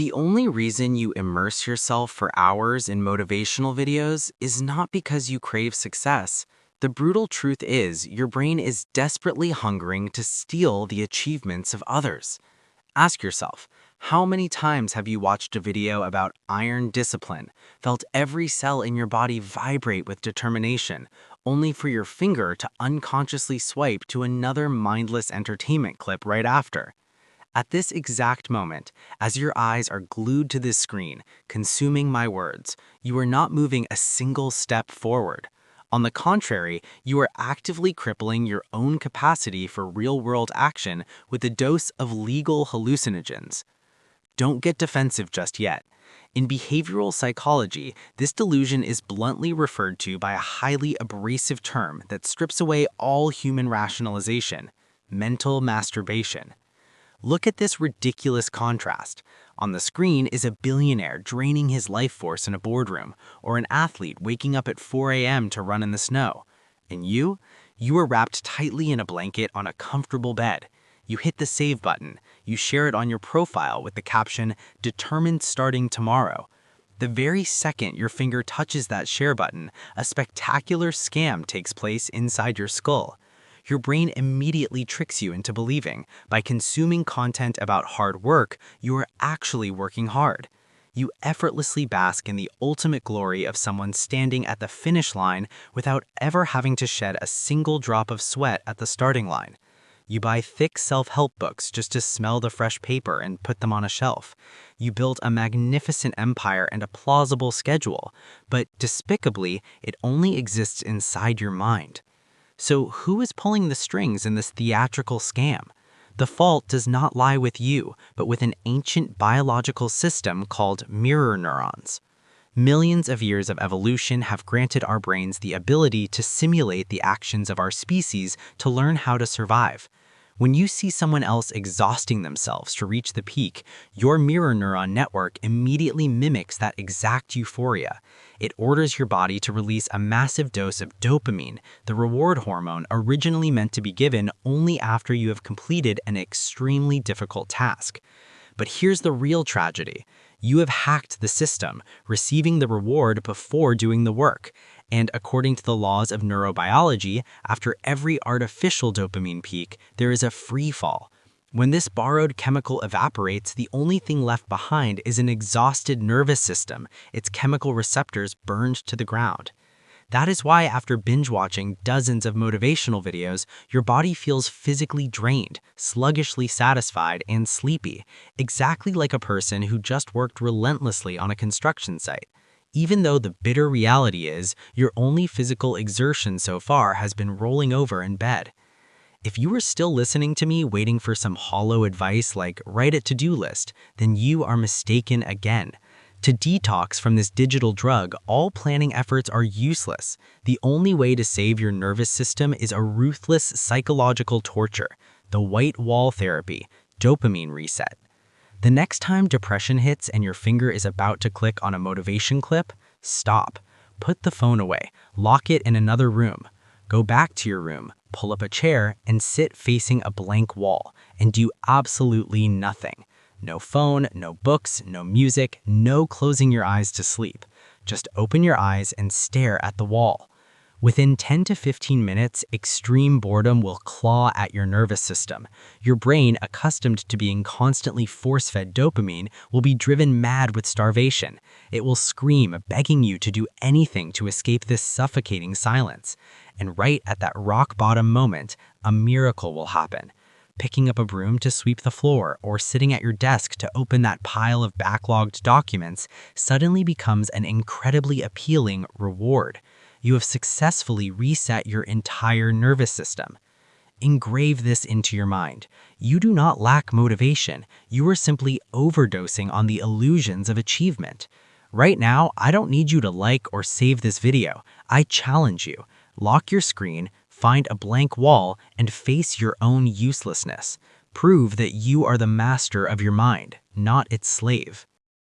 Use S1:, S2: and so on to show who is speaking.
S1: The only reason you immerse yourself for hours in motivational videos is not because you crave success. The brutal truth is, your brain is desperately hungering to steal the achievements of others. Ask yourself, how many times have you watched a video about iron discipline, felt every cell in your body vibrate with determination, only for your finger to unconsciously swipe to another mindless entertainment clip right after? At this exact moment, as your eyes are glued to this screen, consuming my words, you are not moving a single step forward. On the contrary, you are actively crippling your own capacity for real-world action with a dose of legal hallucinogens. Don't get defensive just yet. In behavioral psychology, this delusion is bluntly referred to by a highly abrasive term that strips away all human rationalization: mental masturbation. Look at this ridiculous contrast. On the screen is a billionaire draining his life force in a boardroom, or an athlete waking up at 4 a.m. to run in the snow. And you are wrapped tightly in a blanket on a comfortable bed. You hit the save button. You share it on your profile with the caption, "Determined starting tomorrow." The very second your finger touches that share button, a spectacular scam takes place inside your skull. Your brain immediately tricks you into believing, by consuming content about hard work, you are actually working hard. You effortlessly bask in the ultimate glory of someone standing at the finish line without ever having to shed a single drop of sweat at the starting line. You buy thick self-help books just to smell the fresh paper and put them on a shelf. You build a magnificent empire and a plausible schedule, but despicably, it only exists inside your mind. So who is pulling the strings in this theatrical scam? The fault does not lie with you, but with an ancient biological system called mirror neurons. Millions of years of evolution have granted our brains the ability to simulate the actions of our species to learn how to survive. When you see someone else exhausting themselves to reach the peak, your mirror neuron network immediately mimics that exact euphoria. It orders your body to release a massive dose of dopamine, the reward hormone originally meant to be given only after you have completed an extremely difficult task. But here's the real tragedy. You have hacked the system, receiving the reward before doing the work. And according to the laws of neurobiology, after every artificial dopamine peak, there is a free fall. When this borrowed chemical evaporates, the only thing left behind is an exhausted nervous system, its chemical receptors burned to the ground. That is why after binge-watching dozens of motivational videos, your body feels physically drained, sluggishly satisfied, and sleepy, exactly like a person who just worked relentlessly on a construction site. Even though the bitter reality is, your only physical exertion so far has been rolling over in bed. If you are still listening to me waiting for some hollow advice like write a to-do list, then you are mistaken again. To detox from this digital drug, all planning efforts are useless. The only way to save your nervous system is a ruthless psychological torture, the white wall therapy, dopamine reset. The next time depression hits and your finger is about to click on a motivation clip, stop. Put the phone away, lock it in another room. Go back to your room, pull up a chair, and sit facing a blank wall, and do absolutely nothing. No phone, no books, no music, no closing your eyes to sleep. Just open your eyes and stare at the wall. Within 10 to 15 minutes, extreme boredom will claw at your nervous system. Your brain, accustomed to being constantly force-fed dopamine, will be driven mad with starvation. It will scream, begging you to do anything to escape this suffocating silence. And right at that rock-bottom moment, a miracle will happen. Picking up a broom to sweep the floor or sitting at your desk to open that pile of backlogged documents suddenly becomes an incredibly appealing reward. You have successfully reset your entire nervous system. Engrave this into your mind. You do not lack motivation. You are simply overdosing on the illusions of achievement. Right now, I don't need you to like or save this video. I challenge you. Lock your screen, find a blank wall, and face your own uselessness. Prove that you are the master of your mind, not its slave.